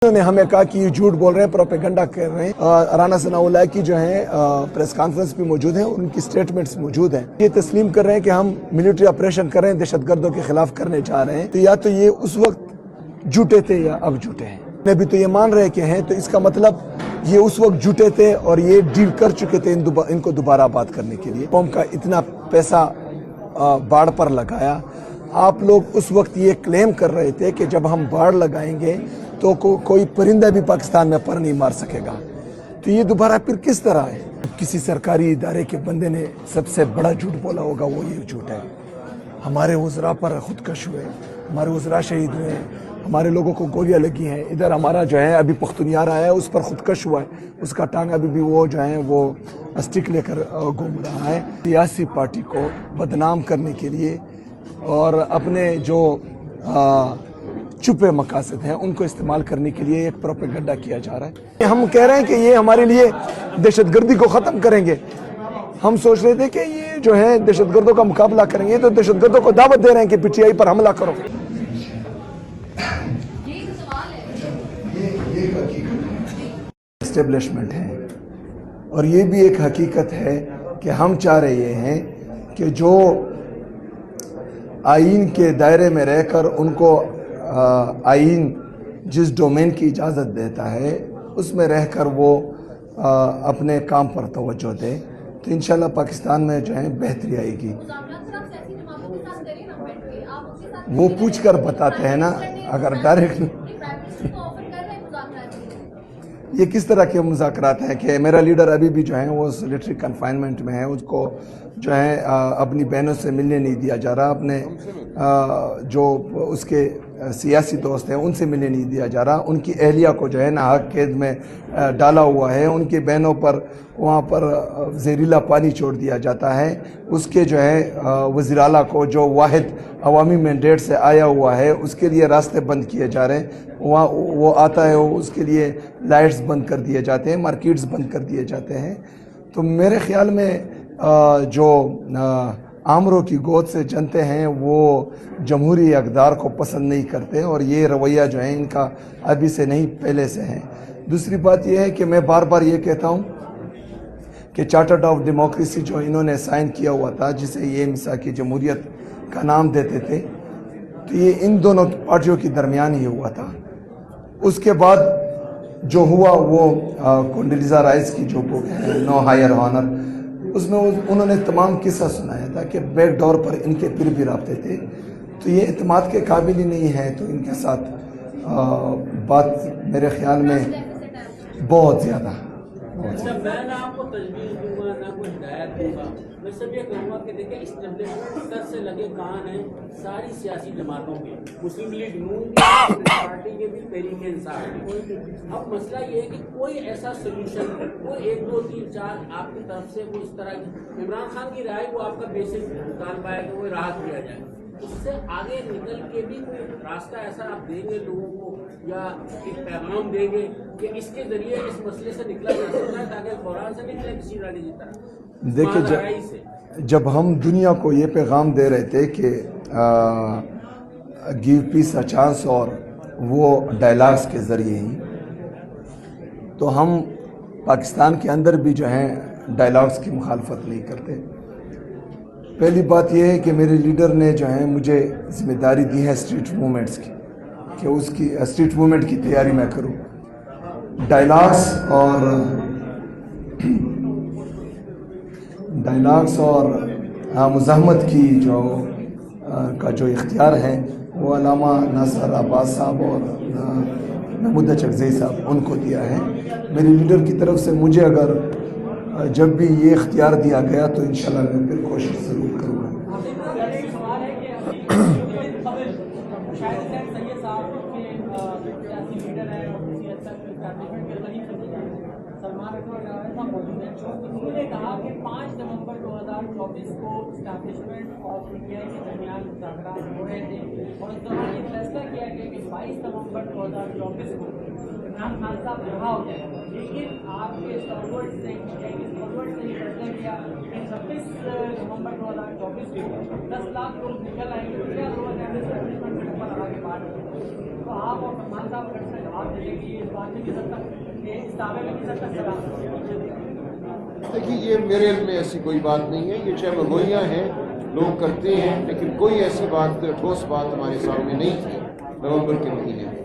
انہوں نے ہمیں کہا کہ یہ جھوٹ بول رہے ہیں، پروپیگنڈا کر رہے ہیں۔ رانا ثناء اللہ کی جو ہیں پریس کانفرنس بھی موجود ہیں، ان کی سٹیٹمنٹس موجود ہیں۔ یہ تسلیم کر رہے ہیں کہ ہم ملٹری آپریشن کر رہے ہیں، دہشت گردوں کے خلاف کرنے جا رہے ہیں۔ تو یا تو یہ اس وقت جھوٹے تھے یا اب جھوٹے ہیں۔ ابھی تو یہ مان رہے کہ ہیں، تو اس کا مطلب یہ اس وقت جھوٹے تھے اور یہ ڈیل کر چکے تھے ان کو دوبارہ آباد کرنے کے لیے۔ قوم کا اتنا پیسہ باڑ پر لگایا۔ آپ لوگ اس وقت یہ کلیم کر رہے تھے کہ جب ہم باڑ لگائیں گے تو کوئی پرندہ بھی پاکستان میں پر نہیں مار سکے گا۔ تو یہ دوبارہ پھر کس طرح ہے؟ کسی سرکاری ادارے کے بندے نے سب سے بڑا جھوٹ بولا ہوگا، وہ یہ جھوٹ ہے۔ ہمارے وزراء پر خودکش ہوئے، ہمارے وزراء شہید ہوئے، ہمارے لوگوں کو گولیاں لگی ہیں۔ ادھر ہمارا جو ہے ابھی پختونیار آیا ہے، اس پر خودکش ہوا ہے، اس کا ٹانگ ابھی بھی وہ جو ہے وہ اسٹک لے کر گھوم رہا ہے۔ سیاسی پارٹی کو بدنام کرنے کے لیے اور اپنے جو چھپے مقاصد ہیں ان کو استعمال کرنے کے لیے ایک پروپیگنڈا کیا جا رہا ہے۔ ہم کہہ رہے ہیں کہ یہ ہمارے لیے دہشت گردی کو ختم کریں گے۔ ہم سوچ رہے تھے کہ یہ جو ہے دہشت گردوں کا مقابلہ کریں گے، تو دہشت گردوں کو دعوت دے رہے ہیں کہ پی ٹی آئی پر حملہ کرو۔ یہ اسٹیبلشمنٹ ہے، اور یہ بھی ایک حقیقت ہے کہ ہم چاہ رہے ہیں کہ جو آئین کے دائرے میں رہ کر ان کو آئین جس ڈومین کی اجازت دیتا ہے اس میں رہ کر وہ اپنے کام پر توجہ دے، تو انشاءاللہ پاکستان میں جو ہے بہتری آئے گی۔ وہ پوچھ کر بتاتے ہیں نا، اگر ڈائریکٹ یہ کس طرح کے مذاکرات ہیں کہ میرا لیڈر ابھی بھی جو ہے وہ سولیٹری کنفائنمنٹ میں ہے، اس کو جو ہے اپنی بہنوں سے ملنے نہیں دیا جا رہا، اپنے جو اس کے سیاسی دوست ہیں ان سے ملنے نہیں دیا جا رہا، ان کی اہلیہ کو جو ہے ناحق قید میں ڈالا ہوا ہے، ان کی بہنوں پر وہاں پر زہریلا پانی چھوڑ دیا جاتا ہے، اس کے جو ہے وزیر اعلیٰ کو جو واحد عوامی مینڈیٹ سے آیا ہوا ہے اس کے لیے راستے بند کیے جا رہے ہیں، وہاں وہ آتا ہے اس کے لیے لائٹس بند کر دیے جاتے ہیں، مارکیٹس بند کر دیے جاتے ہیں۔ تو میرے خیال میں جو آمروں کی گود سے جنتے ہیں وہ جمہوری اقدار کو پسند نہیں کرتے، اور یہ رویہ جو ہے ان کا ابھی سے نہیں پہلے سے ہے۔ دوسری بات یہ ہے کہ میں بار بار یہ کہتا ہوں کہ چارٹر آف ڈیموکریسی جو انہوں نے سائن کیا ہوا تھا، جسے یہ میثاقی جمہوریت کا نام دیتے تھے، تو یہ ان دونوں پارٹیوں کے درمیان ہی ہوا تھا۔ اس کے بعد جو ہوا وہ کونڈیلیزا رائس کی جو بک ہے نو ہائر آنر، اس میں انہوں نے تمام قصہ سنایا تھا کہ بیک ڈور پر ان کے پھر بھی رابطے تھے، تو یہ اعتماد کے قابل ہی نہیں ہے، تو ان کے ساتھ بات میرے خیال میں بہت زیادہ میں نہ آپ کو تجویز دوں گا نہ کوئی ہدایت دوں گا، میں سب یہ کہوں گا کہ دیکھیں اسٹیبلشمنٹ سر سے لگے کان ہیں ساری سیاسی جماعتوں کے، مسلم لیگ نون کی پارٹی کے بھی تحریک انصاف کی۔ اب مسئلہ یہ ہے کہ کوئی ایسا سولوشن، کوئی 1 2 3 4 آپ کی طرف سے وہ اس طرح کی عمران خان کی رائے وہ آپ کا بیسک مطالبہ ہے کہ وہ راحت دیا جائے، اس سے آگے نکل کے بھی کوئی راستہ ایسا آپ دیں گے لوگوں کو یا ایک پیغام دیں گے کہ اس کے ذریعے اس مسئلے سے نکلا جا سکتا ہے تاکہ بحران سے نکلے کسی راجی کی طرح؟ دیکھیں، جب ہم دنیا کو یہ پیغام دے رہے تھے کہ گیو پیس اے چانس اور وہ ڈائلاگز کے ذریعے ہی، تو ہم پاکستان کے اندر بھی جو ہیں ڈائلاگز کی مخالفت نہیں کرتے۔ پہلی بات یہ ہے کہ میرے لیڈر نے جو ہے مجھے ذمہ داری دی ہے اسٹریٹ موومنٹس کی، کہ اس کی اسٹریٹ موومنٹ کی تیاری میں کروں۔ ڈائلاگز اور مزاحمت کی جو اختیار ہے وہ علامہ ناصر عباس صاحب اور محمود چکزئی صاحب ان کو دیا ہے۔ میرے لیڈر کی طرف سے مجھے اگر جب بھی یہ اختیار دیا گیا تو انشاءاللہ میں پھر کوشش ضرور کروں گا۔ انہوں نے کہا کہ 5 نومبر 2024 کو اسٹیبلشمنٹ اور پی ٹی آئی کے درمیان مذاکرات ہو رہے تھے، اور اس دوران یہ فیصلہ کیا گیا کہ 22 نومبر 2024 کو عمران خان صاحب رہا ہو جائے، لیکن آپ کے اسٹالورڈ نے یہ فیصلہ کیا کہ 26 نومبر 2024 کو 10 لاکھ لوگ نکل آئیں گے، کیا لوگ اسٹیبلشمنٹ کے اوپر آگے بات तो आप और सलमान साहब अगर इसका जवाब देते कि इस बात में किस हद तक इस दावे में किस हद तक सलाह। देखिए, ये मेरे इल्म में ऐसी कोई बात नहीं है, ये चमगोइयाँ हैं, लोग करते हैं, लेकिन कोई ऐसी बात, ठोस बात हमारे सामने नहीं थी नवंबर के महीने में।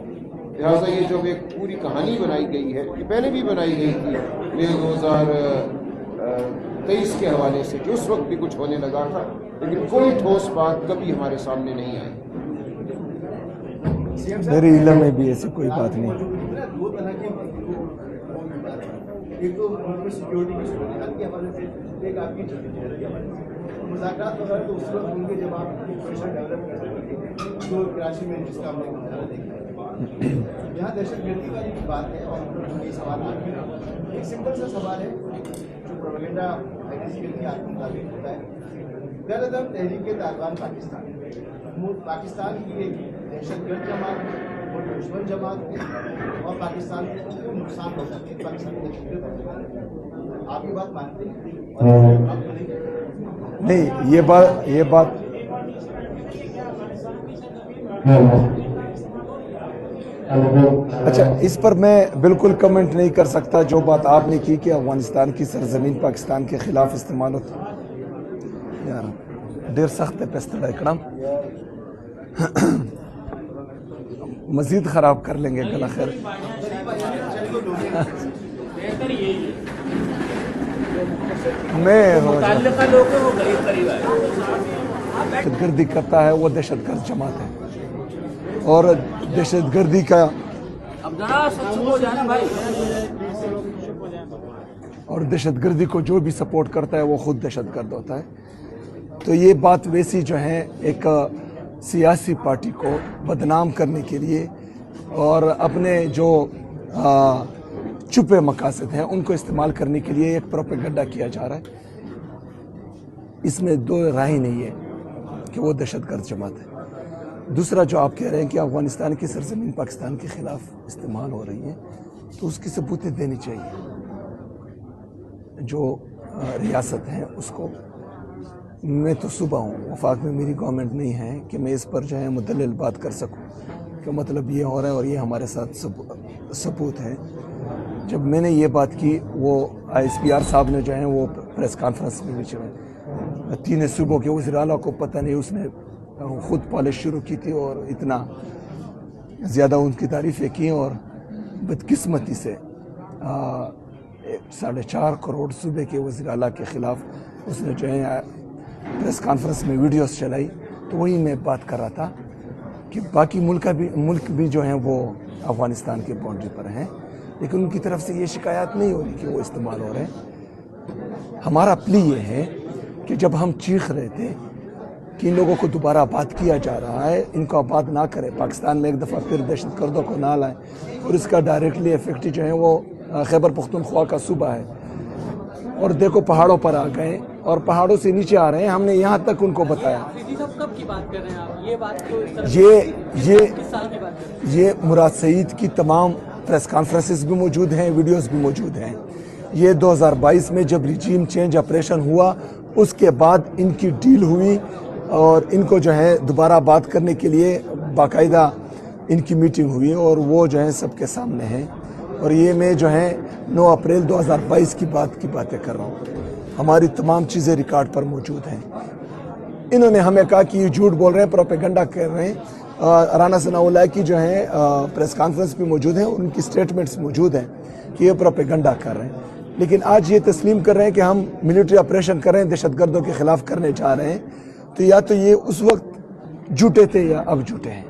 लिहाजा ये जो एक पूरी कहानी बनाई गई है, ये पहले भी बनाई गई थी मेरे 2023 के हवाले से कि उस वक्त भी कुछ होने लगा था, लेकिन कोई ठोस बात कभी हमारे सामने नहीं आई। मेरे इल्म में भी ऐसी कोई बात नहीं। दो तरह के एक तो सिक्योरिटी की सूरत के हवाले से, एक आपकी के हवाले से मुज़ाकरात वगैरह तो उस वक्त होंगे जब आप प्रेशर डेवलप कर सकेंगे, जो कराची में जिसका हमने मुजाहरा देखा है। यहाँ दहशतगर्दी वाली भी बात है और ये सवाल आते हैं। एक सिंपल सा सवाल है जो प्रोपेगेंडा आइडियोलॉजी आपके मुताबिक होता है। ज़्यादातर तहरीक तालिबान पाकिस्तान की एक दहशतगर्द जमात और दुश्मन जमात है और पाकिस्तान को नुकसान पहुँचाती है, पाकिस्तान को। आप ये बात मानते हैं? नहीं, ये बात अच्छा, इस पर मैं बिल्कुल कमेंट नहीं कर सकता। जो बात आपने की कि अफगानिस्तान की सरजमीन पाकिस्तान के खिलाफ इस्तेमाल होता यार देर सख्त है पेस्तला इकड़म मजीद ख़राब कर लेंगे गला खैर। बेहतर यही है मैं मुतल्लिका लोग हैं वो करीब करीब आए। दहशतगर्दी करता है वो दहशतगर्द जमात है और दहशतगर्दी का अब जरा सच हो जाना भाई। और दहशतगर्दी को जो भी सपोर्ट करता है वो खुद दहशतगर्द होता है। तो ये बात वैसी जो है एक सियासी पार्टी को बदनाम करने के लिए और अपने जो छुपे मकासद हैं उनको इस्तेमाल करने के लिए एक प्रोपेगेंडा किया जा रहा है। इसमें दो राय नहीं है कि वो दहशतगर्द जमात है। दूसरा जो आप कह रहे हैं कि अफगानिस्तान की सरजमीन पाकिस्तान के खिलाफ इस्तेमाल हो रही है, तो उसकी सबूतें देनी चाहिए। जो रियासत है उसको, मैं तो सुबह हूँ, वफाक में मेरी गवर्नमेंट नहीं है कि मैं इस पर जो है मुदल्लिल बात कर सकूँ कि मतलब ये हो रहा है और ये हमारे साथ सबूत है। जब मैंने ये बात की, वो ISPR साहब ने जो है वो प्रेस कॉन्फ्रेंस में जो है 3 सूबों के वज़ीर आला को पता नहीं, उसने ख़ुद पॉलिश शुरू की थी और इतना ज़्यादा उनकी तारीफ़ें की और बदकिस्मती से 4.5 करोड़ सूबे के वज़ीर आला के ख़िलाफ़ उसने जो है प्रेस कॉन्फ्रेंस में वीडियोस चलाई। तो वही मैं बात कर रहा था कि बाकी मुल्क भी जो हैं वो अफ़गानिस्तान के बाउंड्री पर हैं, लेकिन उनकी तरफ से ये शिकायत नहीं हो रही कि वो इस्तेमाल हो रहे हैं। हमारा प्ली ये है कि जब हम चीख रहे थे कि इन लोगों को दोबारा आबाद किया जा रहा है, इनको आबाद ना करें, पाकिस्तान में एक दफ़ा फिर दहशतगर्दों को ना लाएं, और इसका डायरेक्टली इफेक्ट जो है वो खैबर पख्तूनख्वा का सूबा है। और देखो पहाड़ों पर आ गए और पहाड़ों से नीचे आ रहे हैं। हमने यहाँ तक उनको बताया। कब की बात कर रहे हैं आप? ये बात तो इस तरह किस साल की बात कर रहे हैं? ये मुराद सईद की तमाम प्रेस कॉन्फ्रेंसेस भी मौजूद हैं, वीडियोस भी मौजूद हैं। ये 2022 में जब रिजीम चेंज ऑपरेशन हुआ उसके बाद इनकी डील हुई और इनको जो है दोबारा बात करने के लिए बाकायदा इनकी मीटिंग हुई और वो जो है सबके सामने है। और ये मैं जो है 9 अप्रैल 2022 की बातें कर रहा हूँ। हमारी तमाम चीज़ें रिकॉर्ड पर मौजूद हैं। इन्होंने हमें कहा कि ये झूठ बोल रहे हैं, प्रोपेगेंडा कर रहे हैं। राना सनाउल्लाह की जो है प्रेस कॉन्फ्रेंस भी मौजूद है, उनकी स्टेटमेंट्स मौजूद हैं कि ये प्रोपेगेंडा कर रहे हैं। लेकिन आज ये तस्लीम कर रहे हैं कि हम मिलिट्री ऑपरेशन कर रहे हैं, दहशतगर्दों के खिलाफ करने जा रहे हैं। तो या तो ये उस वक्त झूठे थे या अब झूठे हैं,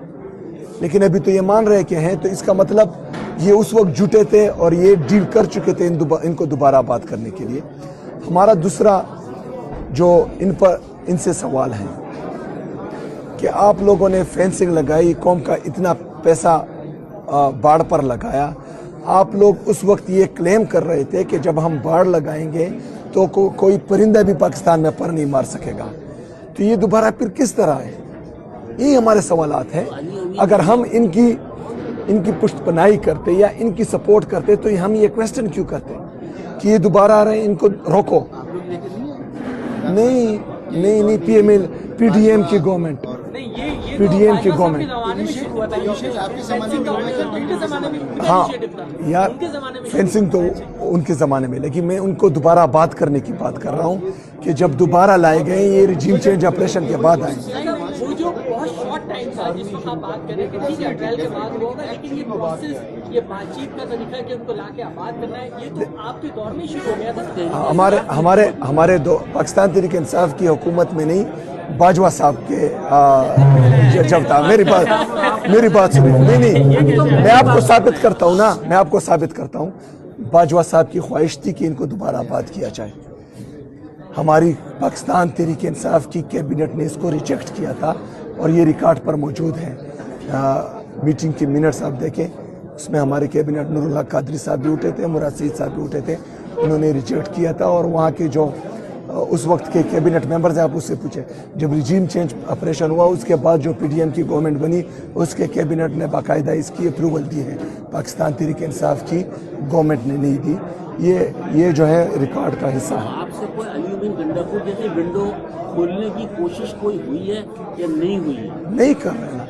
लेकिन अभी तो ये मान रहे कि हैं। तो इसका मतलब ये उस वक्त झूठे थे और ये डील कर चुके थे इनको दोबारा बात करने के लिए। हमारा दूसरा जो इनसे सवाल है कि आप लोगों ने फेंसिंग लगाई, कौम का इतना पैसा बाढ़ पर लगाया। आप लोग उस वक्त ये क्लेम कर रहे थे कि जब हम बाढ़ लगाएंगे तो कोई परिंदा भी पाकिस्तान में पर नहीं मार सकेगा। तो ये दोबारा फिर किस तरह है? यही हमारे सवालात हैं। अगर हम इनकी पुष्टपनाही करते या इनकी सपोर्ट करते तो हम ये क्वेश्चन क्यों करते कि ये दोबारा आ रहे हैं, इनको रोको। नहीं PDM की गवर्नमेंट नहीं, ये PDM की गवर्नमेंट आपके ज़माने में उनके ज़माने में हाँ यार उनके ज़माने में फेंसिंग तो उनके ज़माने में, लेकिन मैं उनको दोबारा बात करने की बात कर रहा हूँ कि जब दोबारा लाए गए ये रिजीम चेंज ऑपरेशन के बाद आए। वो जो बहुत शॉर्ट टाइम था जिस वक्त आप बात करें कि ठीक है ट्रायल के बाद वो होगा, लेकिन ये प्रोसेस, ये बातचीत का तरीका कि उनको लाके आबाद करना है, ये तो आपके दौर में शुरू हो गया था। हमारे दो पाकिस्तान तहरीक इंसाफ की हुकूमत में नहीं, बाजवा साहब के जब था। मेरी बात सुनिए। नहीं मैं आपको साबित करता हूँ ना, मैं आपको साबित करता हूँ। बाजवा साहब की ख्वाहिश थी कि इनको दोबारा आबाद किया जाए। हमारी पाकिस्तान तहरीक इंसाफ की कैबिनेट ने इसको रिजेक्ट किया था और ये रिकॉर्ड पर मौजूद है। मीटिंग के मिनट्स आप देखें, उसमें हमारे कैबिनेट नूरुल्लाह कादरी साहब भी उठे थे, मुराद सईद साहब भी उठे थे। उन्होंने रिजेक्ट किया था और वहाँ के जो उस वक्त के कैबिनेट मेंबर्स हैं, आप उससे पूछे, जब रिजीम चेंज ऑपरेशन हुआ उसके बाद जो PDM की गवर्नमेंट बनी उसके कैबिनेट ने बाकायदा इसकी अप्रूवल दी है। पाकिस्तान तहरीक इंसाफ की गवर्नमेंट ने नहीं दी। ये जो है रिकॉर्ड का हिस्सा है। आपसे कोई अली गंडापुर जैसे विंडो खोलने की कोशिश कोई हुई है या नहीं हुई है? नहीं कर रहे ना,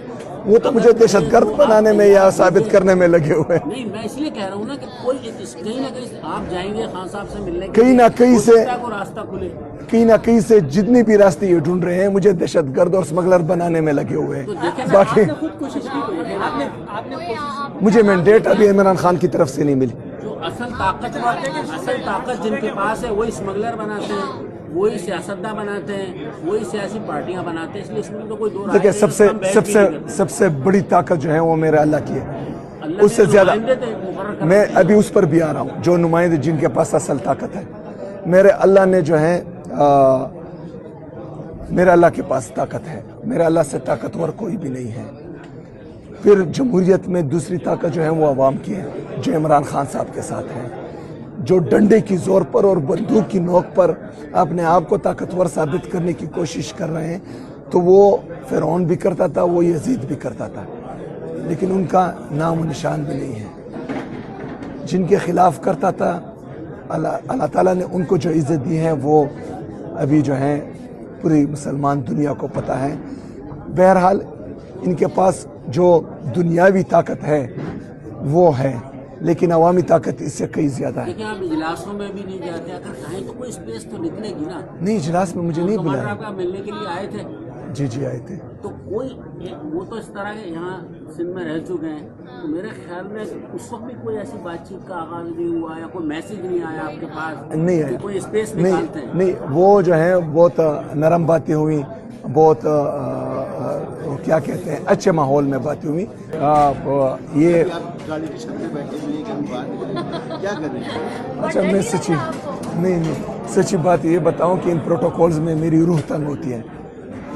वो तो मुझे दहशतगर्द बनाने में या साबित करने में लगे हुए हैं। नहीं, मैं इसलिए कह रहा हूँ ना कि कोई कहीं ना कहीं आप जाएंगे खान साहब से मिलने, कहीं ना कहीं से को रास्ता खुले, कहीं ना कहीं से जितनी भी रास्ते ये ढूंढ रहे हैं मुझे दहशतगर्द और स्मगलर बनाने में लगे हुए हैं। बाकी आपने खुद कोशिश की हुई है, आपने कोशिश, मुझे मैंडेट अभी इमरान खान की तरफ से नहीं मिली। जो असल ताकत जिनके पास है वही स्मगलर बनाते हैं, वही सियासतदान बनाते हैं, वही सियासी पार्टियां बनाते हैं। इसलिए इसमें तो कोई दो राय देखिए नहीं है। सबसे बड़ी ताकत जो है वो मेरे अल्लाह की है। अल्लाह उससे के ज्यादा नुमाइंदे थे, मुकर्रर कर- मैं अभी उस पर भी आ रहा हूँ, जो नुमाइंदे जिनके पास असल ताकत है। मेरे अल्लाह ने जो है मेरे अल्लाह के पास ताकत है। मेरे अल्लाह से ताकतवर कोई भी नहीं है। फिर जमहूरियत में दूसरी ताकत जो है वो अवाम की है, जो इमरान खान साहब के साथ है, जो डंडे की जोर पर और बंदूक की नोक पर अपने आप को ताकतवर साबित करने की कोशिश कर रहे हैं। तो वो फिरौन भी करता था, वो यजीद भी करता था, लेकिन उनका नाम और निशान भी नहीं है। जिनके खिलाफ करता था अल्लाह ताला ने उनको जो इज़्ज़त दी है वो अभी जो है पूरी मुसलमान दुनिया को पता है। बहरहाल इनके पास जो दुनियावी ताकत है वो है, लेकिन अवामी ताकत इससे कई ज्यादा है। लेकिन आप इजलासों में भी नहीं जाते, अगर चाहें तो कोई स्पेस तो निकलेगी ना। नहीं, इजलास में मुझे नहीं कमांडर बुलाया। आपका मिलने के लिए आए थे? जी आए थे। तो कोई वो तो इस तरह के यहाँ सिंध में रह चुके हैं, तो मेरे ख्याल में उस वक्त भी कोई ऐसी बातचीत का आगाज नहीं हुआ या कोई मैसेज नहीं आया आपके पास? नहीं कि आया, कोई स्पेस निकालते हैं? नहीं, वो जो है बहुत नरम बातें हुई, बहुत क्या कहते हैं अच्छे माहौल में बातें हुई। ये आप गाड़ी की छत पे बैठे हुए कहीं बाहर निकले, क्या कर रहे हैं? अच्छा, मैं सच्ची बात ये बताऊं कि इन प्रोटोकॉल्स में मेरी रूह तंग होती है।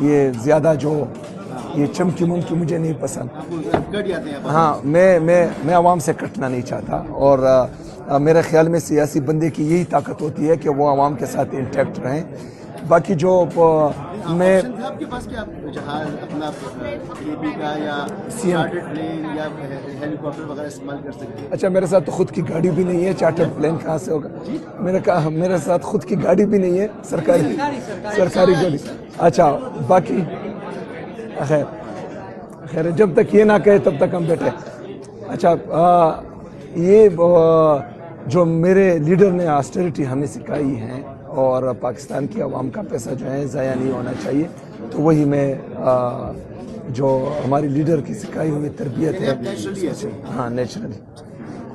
ये ज़्यादा जो ये चमकी मुमकी मुझे नहीं पसंद। कट जाते हैं। हाँ, मैं आवाम से कटना नहीं चाहता और मेरे ख्याल में सियासी बंदे की यही ताकत होती है कि वो आवाम के साथ इंटैक्ट रहें। बाकी जो मैं ऑप्शन था आपके पास कि आप जहाज अपना AB का या CM चार्टर्ड प्लेन या हेलीकॉप्टर वगैरह इस्तेमाल कर सकते हैं? अच्छा, मेरे साथ तो खुद की गाड़ी भी नहीं है, चार्टर्ड प्लेन कहाँ से होगा? मेरे साथ खुद की गाड़ी भी नहीं है, सरकारी गाड़ी। अच्छा, बाकी खैर जब तक ये ना कहे तब तक हम बैठे। अच्छा, ये जो मेरे लीडर ने ऑस्टेरिटी हमें सिखाई है और पाकिस्तान की आवाम का पैसा जो है ज़ाया नहीं होना चाहिए, तो वही मैं जो हमारी लीडर की सिखाई हुई तरबियत है। हाँ, नेचुरली।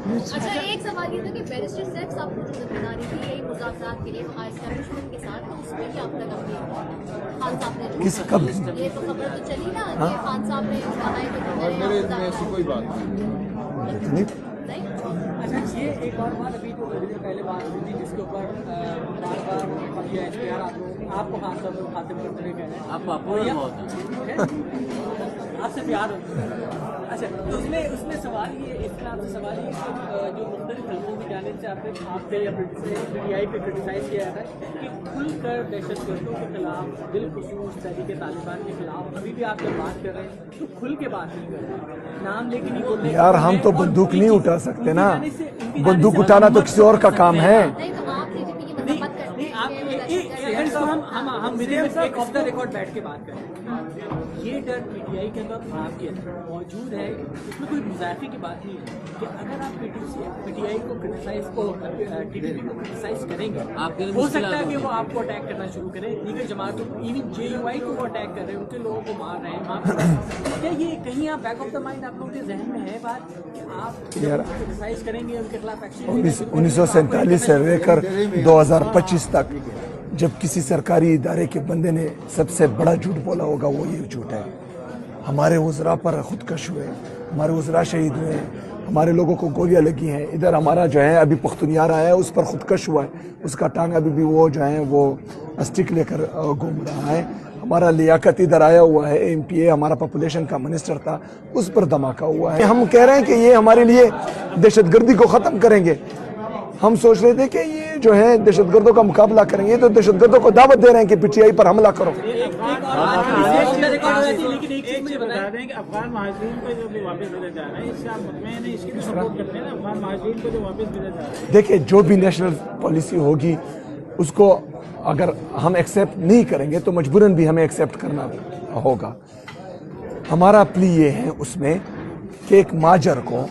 अच्छा, एक सवाल ये था कि बैरिस्टर साहब आपको जो जिम्मेदारी थी यही मुज़ाकरात के लिए वहाँ एस्टैब्लिशमेंट के साथ, तो उसमें भी अब तक खान साहब ने किस कब ये तो खबर तो चली ना कि खान साहब ने कहा है कि मेरे में ऐसी कोई बात नहीं। नहीं। अच्छा, ये एक और बात अभी तो थोड़ी देर पहले बात हुई थी जिसके ऊपर बार ये एचपीआर आपको खान साहब खाते में कह रहे हैं, आपको अपोज बहुत है। आपसे प्यार होता है। अच्छा, तो उसमें सवाल ये, इसमें आपसे सवाल ये कि जो मुख्तलिफ फिल्मों की जानिब से आपने या PTI पे क्रिटिसाइज़ किया है कि खुलकर दहशतगर्दों के खिलाफ, बिलखुसूस तहरीक तालिबान के खिलाफ अभी भी आप जब बात कर रहे हैं तो खुल के बात नहीं कर रहे, नाम लेके नहीं बोल रहे। यार, हम तो बंदूक नहीं उठा सकते ना, बंदूक उठाना तो किसी और का काम है। नहीं, तो आप CPP की मदद करते नहीं, आप हम विद इन एक ऑफ द रिकॉर्ड बैठ के बात करें। ये डर पीटीआई के अंदर आपके अंदर मौजूद है, इसमें कोई मुजाफे की बात नहीं है कि अगर आप पीटीआई को क्रिटिसाइज को टीडीपी को क्रिटिसाइज करेंगे, हो सकता है कि वो आपको अटैक करना शुरू करें, दीगर जमातों को, इवन जेयूआई को वो अटैक कर रहे हैं, उनके लोगों को मार रहे हैं। क्या ये कहीं आप बैक ऑफ द माइंड आप लोगों के जहन में है बात कि आप क्रिटिसाइज करेंगे, उनके खिलाफ एक्शन? 1947 से लेकर 2025 तक जब किसी सरकारी इदारे के बंदे ने सबसे बड़ा झूठ बोला होगा वो ये झूठ है। हमारे वज़रा पर खुदकश हुए, हमारे वज़रा शहीद हुए, हमारे लोगों को गोलियां लगी हैं। इधर हमारा जो है अभी पख्तूनियार आया है, उस पर खुदकश हुआ है, उसका टांग अभी भी वो जो है वो स्टिक लेकर घूम रहा है। हमारा लियाकत इधर आया हुआ है, एमपीए हमारा पॉपुलेशन का मिनिस्टर था, उस पर धमाका हुआ है। हम कह रहे हैं कि ये हमारे लिए दहशतगर्दी को ख़त्म करेंगे। हम सोच रहे थे कि ये जो है दहशतगर्दों का मुकाबला करेंगे, तो दहशतगर्दों को दावत दे रहे हैं कि पीटीआई पर हमला करो। लेकिन एक चीज मुझे बता दें कि अफगान महाजरीन को जो भी वापस भेजा जा रहा है, इससे आप मुतमईन हैं, इसकी भी सपोर्ट करते हैं ना, अफगान महाजरीन को जो वापस भेजा जा रहा है? देखिए, जो भी नेशनल पॉलिसी होगी उसको अगर हम एक्सेप्ट नहीं करेंगे तो मजबूरन भी हमें एक्सेप्ट करना होगा। हमारा प्ली ये है उसमें कि एक माजर को